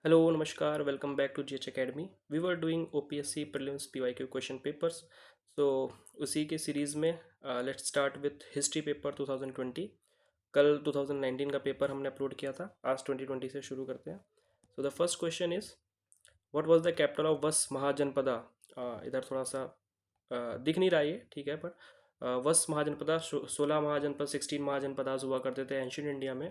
Hello, Namaskar, welcome back to GH Academy. We were doing OPSC prelims PYQ question papers. So उसी के series में let's start with history paper 2020. कल 2019 का paper हमने upload किया था, आज 2020 से शुरू करते हैं. So the first question is what was the capital of वस महाजनपदा. इधर थोड़ा सा दिख नहीं रहा है ये, ठीक है, पर वस महाजनपदा 16 महाजनपद 16 महाजनपदास हुआ करते थे एंशियंट इंडिया में.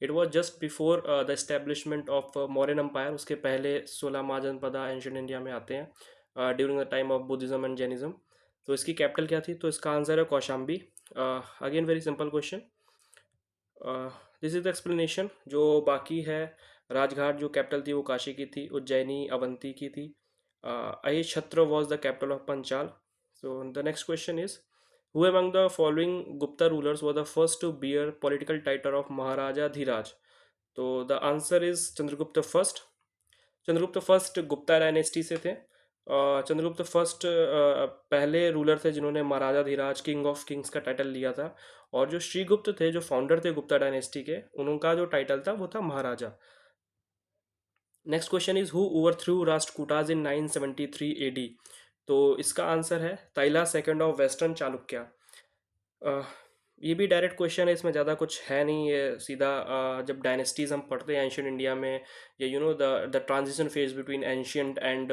It was just before the establishment of Mauryan empire. उसके पहले 16 महाजनपदा एंशियंट इंडिया में आते हैं during the time of Buddhism and Jainism. तो इसकी कैपिटल क्या थी? तो इसका आंसर है Kaushambi. Again very simple question. This is the explanation. जो बाकी है, राजघाट जो कैपिटल थी वो काशी की थी, उज्जैनी अवंती की थी. Ahichchhatra was the capital of Panchal. So the next question is who among the following Gupta rulers were the first to bear political title of Maharaja Dhiraj? तो the answer is Chandragupta first. Chandragupta first Gupta dynasty से थे. Chandragupta first पहले ruler थे जिन्होंने महाराजा Dhiraj king of Kings का title लिया था. और जो श्रीगुप्त थे, जो फाउंडर थे गुप्ता डायनेस्टी के, उनका जो टाइटल था वो था Maharaja. Next question is who overthrew Rashtrakutas in 973 AD. तो इसका आंसर है Taila second of western Chalukya. ये भी डायरेक्ट क्वेश्चन है, इसमें ज़्यादा कुछ है नहीं. ये सीधा जब डायनेस्टीज हम पढ़ते हैं एंशियंट इंडिया में, या the transition phase between ancient and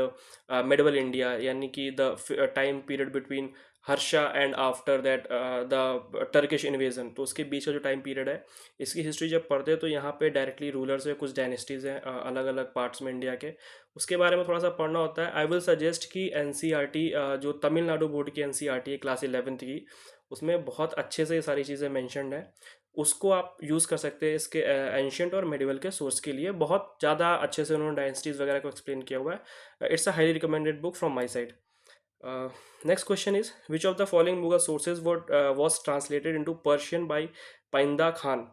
medieval India, यानी कि the time period between Harsha and after that the Turkish invasion, तो उसके बीच का जो टाइम पीरियड है, इसकी हिस्ट्री जब पढ़ते हैं तो यहाँ पे डायरेक्टली रूलर्स है, कुछ डायनेस्टीज़ हैं अलग अलग पार्ट्स में इंडिया के, उसके बारे में थोड़ा सा पढ़ना होता है. आई विल सजेस्ट कि एनसीईआरटी, जो तमिलनाडु बोर्ड की एनसीईआरटी है क्लास 11th की, उसमें बहुत अच्छे से ये सारी चीज़ें मैंशनड है. उसको आप यूज़ कर सकते हैं इसके एंशियंट और मेडिवल के सोर्स के लिए. बहुत ज़्यादा अच्छे से उन्होंने डायनेस्टीज़ वगैरह को एक्सप्लेन किया हुआ है. It's a highly recommended book from my side. Next question is which of the following Mughal sources was translated into Persian by Painda Khan?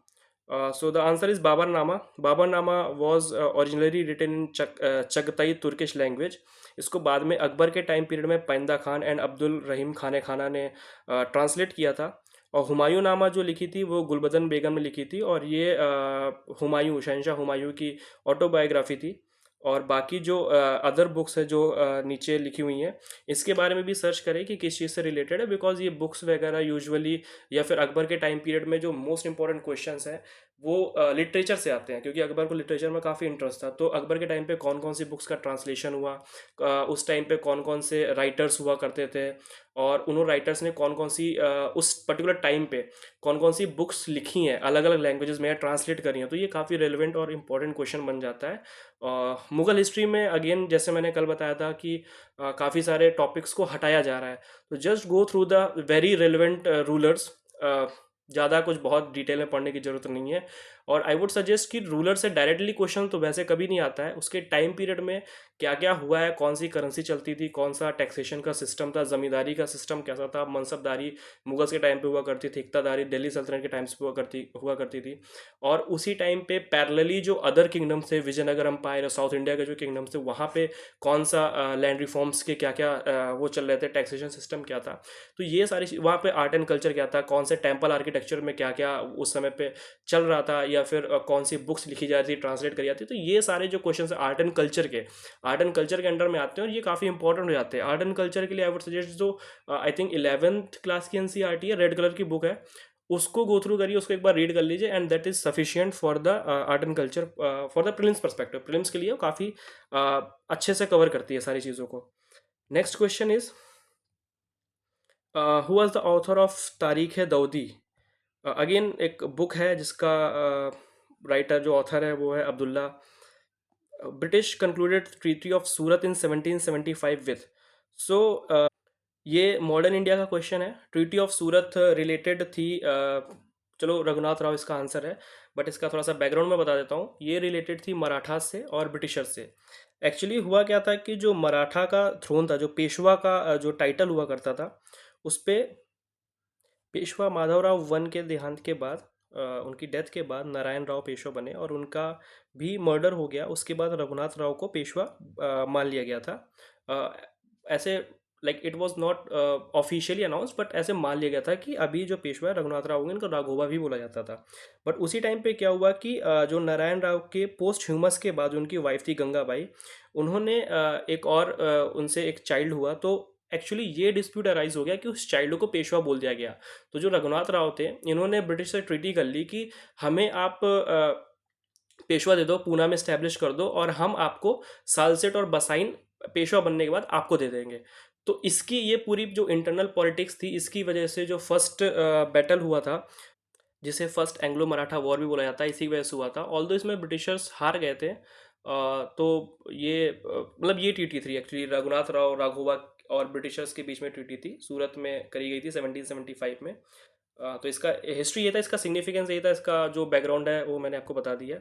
So the answer is Babarnama. Babarnama was originally written in Chagatai Turkish language. इसको बाद में अकबर के time period में पाइंदा Khan and Abdul रहीम खाने खाना ने translate किया था. और हुमायूं नामा जो लिखी थी वो गुलबदन बेगम ने लिखी थी, और ये हुमायूं, शहनशाह हुमायूं की ऑटोबायोग्राफी थी. और बाकी जो अदर बुक्स है जो नीचे लिखी हुई हैं, इसके बारे में भी सर्च करें कि किस चीज़ से रिलेटेड है, बिकॉज ये बुक्स वगैरह यूजुअली, या फिर अकबर के टाइम पीरियड में जो मोस्ट इंपॉर्टेंट क्वेश्चंस हैं वो लिटरेचर से आते हैं, क्योंकि अकबर को लिटरेचर में काफ़ी इंटरेस्ट था. तो अकबर के टाइम पे कौन कौन सी बुक्स का ट्रांसलेशन हुआ, उस टाइम पे कौन कौन से राइटर्स हुआ करते थे, और उन राइटर्स ने कौन कौन सी उस पर्टिकुलर टाइम पे कौन कौन सी बुक्स लिखी हैं अलग अलग लैंग्वेजेस में या ट्रांसलेट करी हैं, तो ये काफ़ी रेलिवेंट और इम्पॉर्टेंट क्वेश्चन बन जाता है. मुग़ल हिस्ट्री में अगेन जैसे मैंने कल बताया था कि काफ़ी सारे टॉपिक्स को हटाया जा रहा है. तो just go through the very relevant rulers. ज़्यादा कुछ बहुत डिटेल में पढ़ने की ज़रूरत नहीं है. और आई वुड सजेस्ट कि रूलर से डायरेक्टली क्वेश्चन तो वैसे कभी नहीं आता है. उसके टाइम पीरियड में क्या क्या हुआ है, कौन सी करेंसी चलती थी, कौन सा टैक्सेशन का सिस्टम था, ज़मींदारी का सिस्टम कैसा था, मनसबदारी मुगल्स के टाइम पे हुआ करती थी, इक़्तिदारी दिल्ली सल्तनत के टाइम से हुआ करती थी. और उसी टाइम पे पैरेलली जो अदर किंगडम्स थे, विजयनगर अम्पायर, साउथ इंडिया के जो किंगडम्स थे, वहाँ पे कौन सा लैंड रिफॉर्म्स के क्या क्या वो चल रहे थे, टैक्सेशन सिस्टम क्या था. तो ये सारी वहाँ पे आर्ट एंड कल्चर क्या था, कौन से टेम्पल आर्किटेक्चर में क्या क्या उस समय पे चल रहा था, या फिर कौन सी बुक्स लिखी जा रही थी, ट्रांसलेट करी जाती. तो ये सारे जो क्वेश्चन है आर्ट एंड कल्चर के अंडर में आते हैं, और ये काफ़ी इंपॉर्टेंट हो जाते हैं. आर्ट एंड कल्चर के लिए आई वुड सजेस्ट जो आई थिंक 11th क्लास की एनसीईआरटी है, रेड कलर की बुक है, उसको गो थ्रू करिए, उसको एक बार रीड कर लीजिए, and that is sufficient for the art and culture, for the prelims perspective. Prelims के लिए काफ़ी अच्छे से कवर करती है सारी चीज़ों को. Next question is who was the author of तारीख है दाऊदी. अगेन एक बुक है जिसका राइटर जो ऑथर है वो है Abdullah. British concluded treaty of Surat in 1775 with. So ये मॉडर्न इंडिया का क्वेश्चन है. ट्रीटी ऑफ सूरत रिलेटेड थी, चलो रघुनाथ राव इसका आंसर है, बट इसका थोड़ा सा बैकग्राउंड में बता देता हूँ. ये रिलेटेड थी मराठा से और ब्रिटिशर से. एक्चुअली हुआ क्या था कि जो मराठा का थ्रोन था, जो पेशवा का जो टाइटल हुआ करता था, उस पर पेशवा माधवराव वन के देहांत के बाद, उनकी डेथ के बाद नारायण राव पेशवा बने, और उनका भी मर्डर हो गया. उसके बाद रघुनाथ राव को पेशवा मान लिया गया था. ऐसे like it was not officially announce, but ऐसे मान लिया गया था कि अभी जो पेशवा है रघुनाथ राव होंगे, इनको राघोबा भी बोला जाता था। बट उसी टाइम पे क्या हुआ कि जो नारायण राव के पोस्ट ह्यूमस के बाद उनकी वाइफ थी गंगाबाई, उन्होंने एक और उनसे एक चाइल्ड हुआ, तो एक्चुअली ये डिस्प्यूट अराइज हो गया कि उस चाइल्ड को पेशवा बोल दिया गया। तो जो रघुनाथ राव थे, इन्होंने ब्रिटिश से ट्रीटी कर ली कि हमें आप पेशवा दे दो, पूना में स्टैब्लिश कर दो, और हम आपको सालसेट और बसाइन पेशवा बनने के बाद आपको दे देंगे। तो इसकी ये पूरी जो इंटरनल पॉलिटिक्स थी, इसकी वजह से जो फर्स्ट बैटल हुआ था, जिसे फर्स्ट एंग्लो मराठा वॉर भी बोला जाता है, इसी वजह से हुआ था। ऑल्दो इसमें ब्रिटिशर्स हार गए थे। तो ये मतलब ये ट्रीटी थी एक्चुअली रघुनाथ राव राघोबा और ब्रिटिशर्स के बीच में ट्रीटी थी, सूरत में करी गई थी 1775 में। तो इसका हिस्ट्री ये था, इसका सिग्निफिकेंस ये था, इसका जो बैकग्राउंड है वो मैंने आपको बता दिया।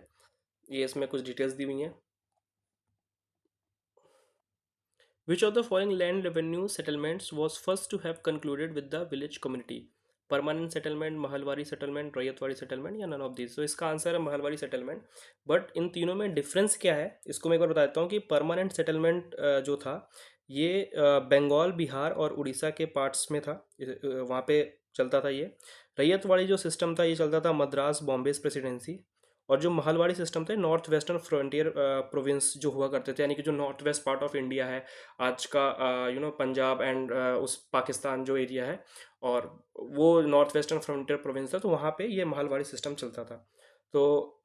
ये इसमें कुछ डिटेल्स दी हुई हैं। Which of the following land revenue settlements was first to have concluded with the village community? Permanent settlement, Mahalwari settlement, ryotwari settlement, या नन ऑफ दिस? तो इसका आंसर है महलवारी सेटलमेंट। बट इन तीनों में डिफरेंस क्या है, इसको मैं एक बार बता देता हूँ कि परमानेंट सेटलमेंट जो था, ये बंगाल, बिहार और उड़ीसा के पार्ट्स में था। वहाँ पे चलता था ये। रैयतवाड़ी जो सिस्टम था, ये चलता था मद्रास, बॉम्बे प्रेसिडेंसी। और जो महलवाड़ी सिस्टम थे, नॉर्थ वेस्टर्न फ्रंटियर प्रोविंस जो हुआ करते थे, यानी कि जो north west part of India है, आज का पंजाब एंड उस पाकिस्तान जो एरिया है, और वो नॉर्थ वेस्टर्न फ्रंटियर प्रोविंस था, तो वहाँ पे ये महलवाड़ी सिस्टम चलता था। तो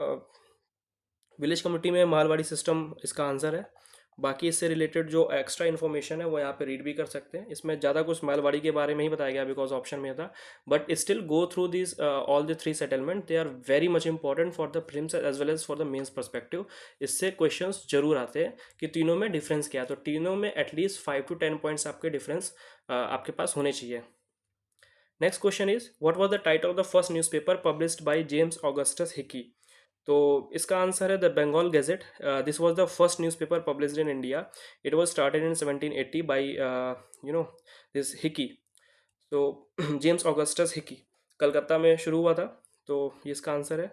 विलेज कम्युनिटी में मालवाड़ी सिस्टम इसका आंसर है। बाकी इससे रिलेटेड जो एक्स्ट्रा इन्फॉर्मेशन है वो यहाँ पे रीड भी कर सकते हैं। इसमें ज़्यादा कुछ मालवाड़ी के बारे में ही बताया गया बिकॉज ऑप्शन में था। But still go through this all the three settlement, they are very much important for the prelims as well as for the mains perspective. इससे क्वेश्चंस जरूर आते हैं कि तीनों में डिफरेंस क्या है। तो तीनों में एटलीस्ट 5 to 10 पॉइंट्स आपके डिफरेंस आपके पास होने चाहिए। Next question is what was the title of the first newspaper published by James Augustus Hicky? तो इसका आंसर है the Bengal gazette. This was the first newspaper published in India. It was started in 1780 by this Hicky. तो James Augustus Hicky, Calcutta में शुरू हुआ था। तो ये इसका आंसर है।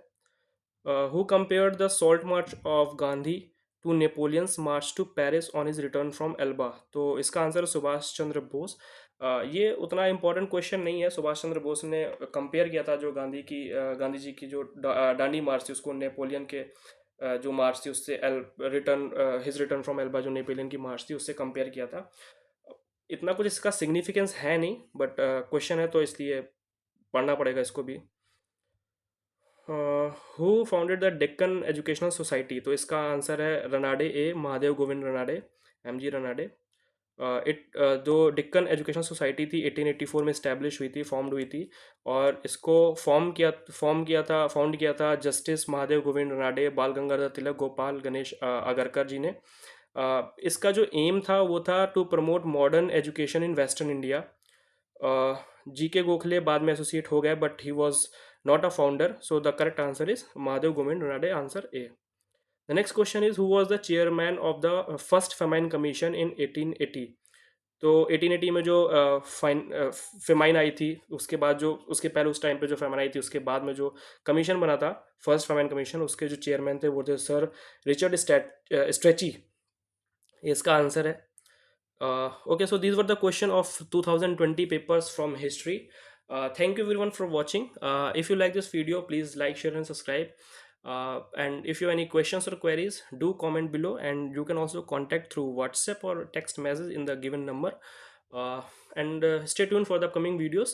Who compared the salt march of Gandhi to Napoleon's march to Paris on his return from Elba? तो इसका आंसर है सुभाष चंद्र बोस। ये उतना इंपॉर्टेंट क्वेश्चन नहीं है। सुभाष चंद्र बोस ने कंपेयर किया था जो गांधी जी की जो डांडी मार्च थी, उसको नेपोलियन के जो मार्च थी उससे, हिज रिटर्न फ्रॉम एल्बा जो नेपोलियन की मार्च थी उससे कंपेयर किया था। इतना कुछ इसका सिग्निफिकेंस है नहीं, बट क्वेश्चन है तो इसलिए पढ़ना पड़ेगा इसको भी। Who founded the Deccan educational society? तो इसका आंसर है रनाडे, ए महादेव गोविंद रनाडे, एम जी रनाडे। जो डेक्कन एजुकेशन सोसाइटी थी 1884 में इस्टेब्लिश हुई थी, फॉर्म्ड हुई थी। और इसको फाउंड किया था जस्टिस महादेव गोविंद रनाडे, बाल गंगाधर तिलक, गोपाल गणेश आगरकर जी ने। इसका जो एम था वो था to promote modern education in western India. G K Gokhale बाद में एसोसिएट हो गए, but he was not a founder. So the correct answer is Mahadev Govind Ranade, answer A. The next question is who was the chairman of the first famine commission in 1880? तो 1880 में जो famine आई थी, उसके बाद जो उसके पहले उस टाइम पे जो फेमाइन आई थी, उसके बाद में जो कमीशन बना था फर्स्ट फेमाइन कमीशन, उसके जो चेयरमैन थे वो थे सर रिचर्ड स्ट्रेची। ये इसका आंसर है। Okay, so these were the question of 2020 papers from history. Thank you everyone for watching. If you like this video, please like, share and subscribe. And if you have any questions or queries, do comment below, and you can also contact through WhatsApp or text message in the given number. And stay tuned for the upcoming videos.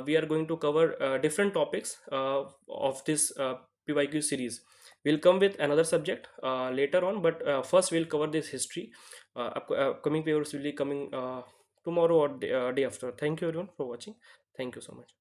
We are going to cover different topics of this PYQ series. We'll come with another subject later on, but first we'll cover this history. Upcoming papers will be coming tomorrow or day after. Thank you everyone for watching. Thank you so much.